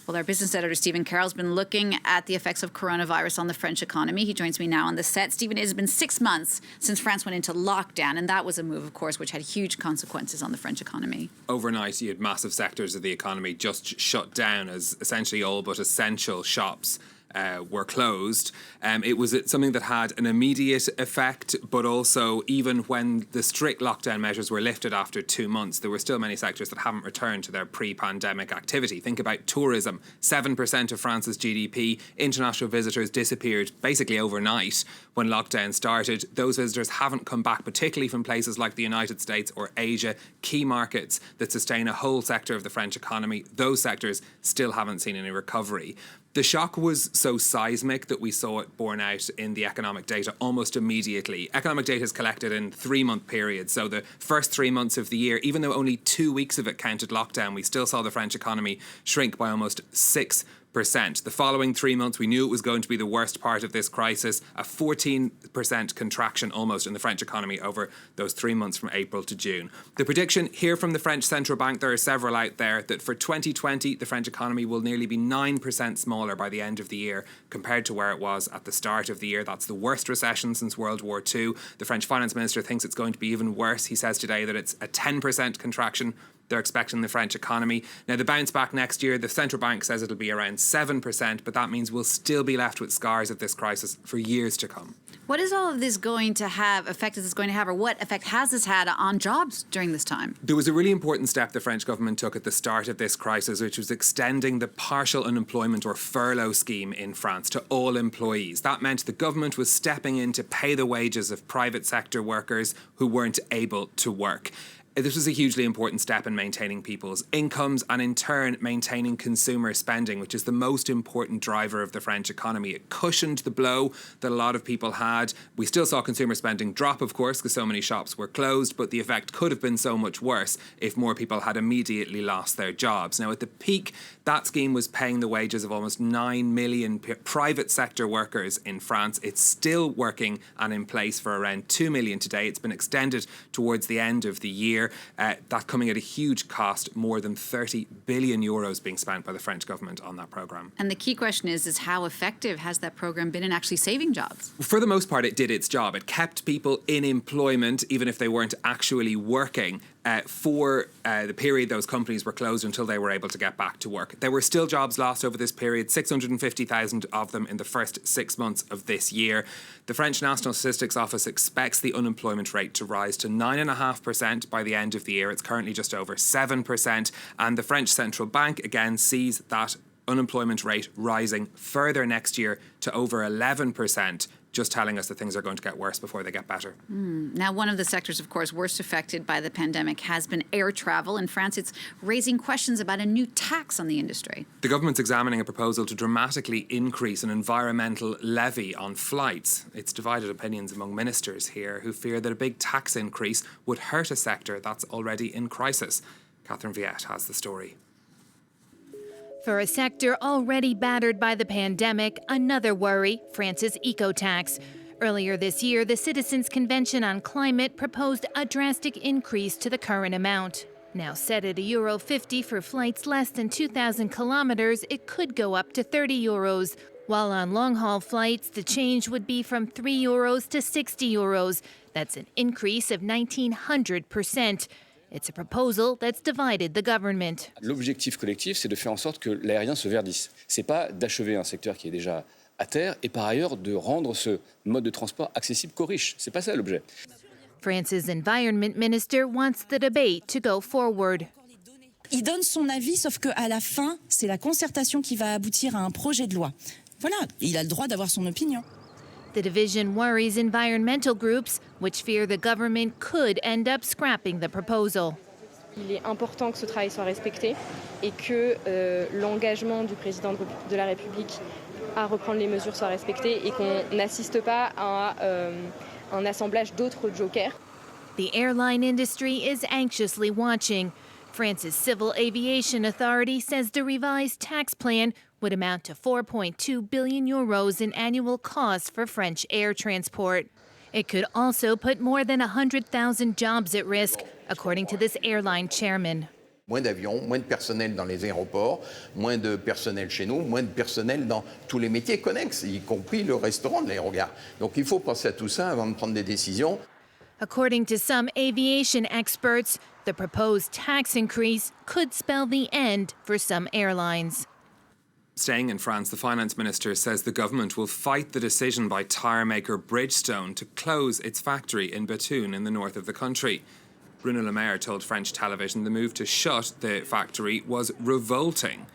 Well, our business editor, Stephen Carroll's been looking at the effects of coronavirus on the French economy. He joins me now on the set. Stephen, it has been 6 months since France went into lockdown, and that was a move, of course, which had huge consequences on the French economy. Overnight, you had massive sectors of the economy just shut down as essentially all but essential shops were closed. It was something that had an immediate effect, but also even when the strict lockdown measures were lifted after 2 months, there were still many sectors that haven't returned to their pre-pandemic activity. Think about tourism, 7% of France's GDP. International visitors disappeared basically overnight when lockdown started. Those visitors haven't come back, particularly from places like the United States or Asia, key markets that sustain a whole sector of the French economy. Those sectors still haven't seen any recovery. The shock was so seismic that we saw it borne out in the economic data almost immediately. Economic data is collected in 3-month periods, so the first 3 months of the year, even though only 2 weeks of it counted lockdown, we still saw the French economy shrink by almost 6%. The following 3 months, we knew it was going to be the worst part of this crisis, a 14% contraction almost in the French economy over those 3 months from April to June. The prediction here from the French Central Bank, there are several out there, that for 2020, the French economy will nearly be 9% smaller by the end of the year compared to where it was at the start of the year. That's the worst recession since World War II. The French finance minister thinks it's going to be even worse. He says today that it's a 10% contraction they're expecting the French economy. Now, the bounce back next year, the central bank says it'll be around 7%, but that means we'll still be left with scars of this crisis for years to come. What is all of this going to have, effect is this going to have, or what effect has this had on jobs during this time? There was a really important step the French government took at the start of this crisis, which was extending the partial unemployment or furlough scheme in France to all employees. That meant the government was stepping in to pay the wages of private sector workers who weren't able to work. This was a hugely important step in maintaining people's incomes and in turn maintaining consumer spending, which is the most important driver of the French economy. It cushioned the blow that a lot of people had. We still saw consumer spending drop, of course, because so many shops were closed, but the effect could have been so much worse if more people had immediately lost their jobs. Now, at the peak, that scheme was paying the wages of almost 9 million private sector workers in France. It's still working and in place for around 2 million today. It's been extended towards the end of the year. That coming at a huge cost, more than 30 billion euros being spent by the French government on that programme. And the key question is how effective has that programme been in actually saving jobs? For the most part, it did its job. It kept people in employment, even if they weren't actually working. For the period those companies were closed until they were able to get back to work. There were still jobs lost over this period, 650,000 of them in the first 6 months of this year. The French National Statistics Office expects the unemployment rate to rise to 9.5% by the end of the year. It's currently just over 7%. And the French Central Bank, again, sees that unemployment rate rising further next year to over 11%. Just telling us that things are going to get worse before they get better. Now, one of the sectors, of course, worst affected by the pandemic has been air travel. In France, it's raising questions about a new tax on the industry. The government's examining a proposal to dramatically increase an environmental levy on flights. It's divided opinions among ministers here who fear that a big tax increase would hurt a sector that's already in crisis. Catherine Viette has the story. For a sector already battered by the pandemic, another worry, France's eco-tax. Earlier this year, the Citizens' Convention on Climate proposed a drastic increase to the current amount. Now set at €50 for flights less than 2,000 kilometers, it could go up to €30. While on long-haul flights, the change would be from €3 to €60. That's an increase of 1,900%. It's a proposal that's divided the government. L'objectif collectif, c'est de faire en sorte que l'aérien se verdisse. C'est pas d'achever un secteur qui est déjà à terre et par ailleurs de rendre ce mode de transport accessible qu'aux riches. C'est pas ça l'objet. France's environment minister wants the debate to go forward. Il donne son avis, sauf qu'à la fin, c'est la concertation qui va aboutir à un projet de loi. Voilà, il a le droit d'avoir son opinion. The division worries environmental groups, which fear the government could end up scrapping the proposal. Il est important que ce travail soit respecté et que l'engagement du président de la République à reprendre les mesures soit respecté et qu'on n'assiste pas à un assemblage d'autres jokers. The airline industry is anxiously watching. France's Civil Aviation Authority says the revised tax plan would amount to 4.2 billion euros in annual costs for French air transport. It could also put more than 100,000 jobs at risk, according to this airline chairman. Moins d'avions, moins de personnel dans les aéroports, moins de personnel chez nous, moins de personnel dans tous les métiers connexes, y compris le restaurant de l'aérogare. Donc il faut penser à tout ça avant de prendre des décisions. According to some aviation experts, the proposed tax increase could spell the end for some airlines. Staying in France, the finance minister says the government will fight the decision by tyre maker Bridgestone to close its factory in Béthune in the north of the country. Bruno Le Maire told French television the move to shut the factory was revolting.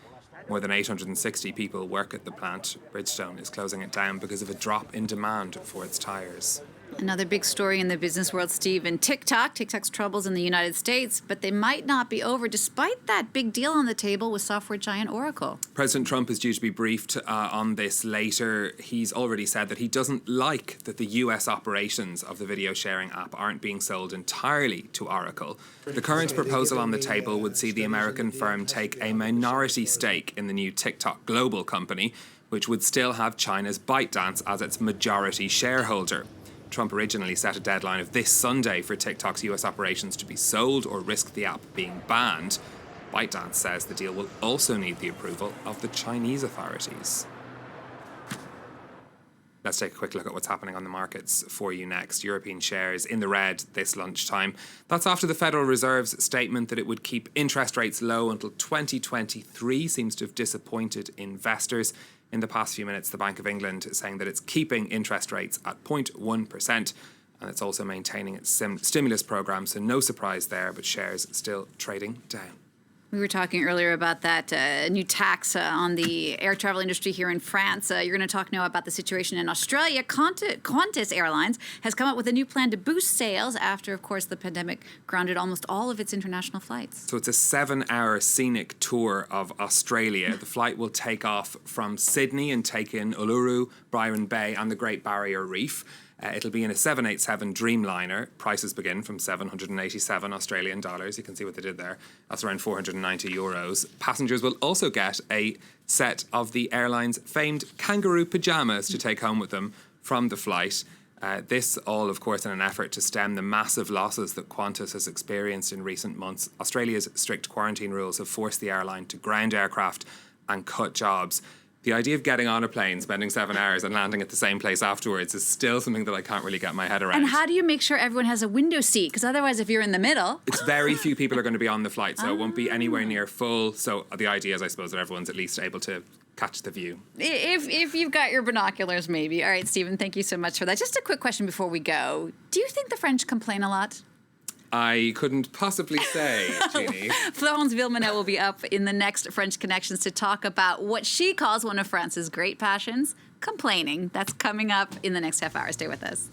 More than 860 people work at the plant. Bridgestone is closing it down because of a drop in demand for its tyres. Another big story in the business world, Steve, and TikTok's troubles in the United States, but they might not be over despite that big deal on the table with software giant Oracle. President Trump is due to be briefed on this later. He's already said that he doesn't like that the US operations of the video sharing app aren't being sold entirely to Oracle. The current proposal on the table would see the American firm take a minority stake in the new TikTok global company, which would still have China's ByteDance as its majority shareholder. Trump originally set a deadline of this Sunday for TikTok's US operations to be sold or risk the app being banned. ByteDance says the deal will also need the approval of the Chinese authorities. Let's take a quick look at what's happening on the markets for you next. European shares in the red this lunchtime. That's after the Federal Reserve's statement that it would keep interest rates low until 2023 seems to have disappointed investors. In the past few minutes, the Bank of England is saying that it's keeping interest rates at 0.1%, and it's also maintaining its stimulus programme, so no surprise there, but shares still trading down. We were talking earlier about that new tax on the air travel industry here in France. You're going to talk now about the situation in Australia. Qantas Airlines has come up with a new plan to boost sales after, of course, the pandemic grounded almost all of its international flights. So it's a 7-hour scenic tour of Australia. The flight will take off from Sydney and take in Uluru, Byron Bay and the Great Barrier Reef. It'll be in a 787 Dreamliner. Prices begin from 787 Australian dollars. You can see what they did there. That's around 490 euros. Passengers will also get a set of the airline's famed kangaroo pyjamas to take home with them from the flight. This all, of course, in an effort to stem the massive losses that Qantas has experienced in recent months. Australia's strict quarantine rules have forced the airline to ground aircraft and cut jobs. The idea of getting on a plane, spending 7 hours and landing at the same place afterwards is still something that I can't really get my head around. And how do you make sure everyone has a window seat? Because otherwise, if you're in the middle... It's very few people are going to be on the flight, so it won't be anywhere near full. So the idea is, I suppose, that everyone's at least able to catch the view. If you've got your binoculars, maybe. All right, Stephen, thank you so much for that. Just a quick question before we go. Do you think the French complain a lot? I couldn't possibly say, Jeannie. Florence Villeminot will be up in the next French Connections to talk about what she calls one of France's great passions, complaining. That's coming up in the next half hour. Stay with us.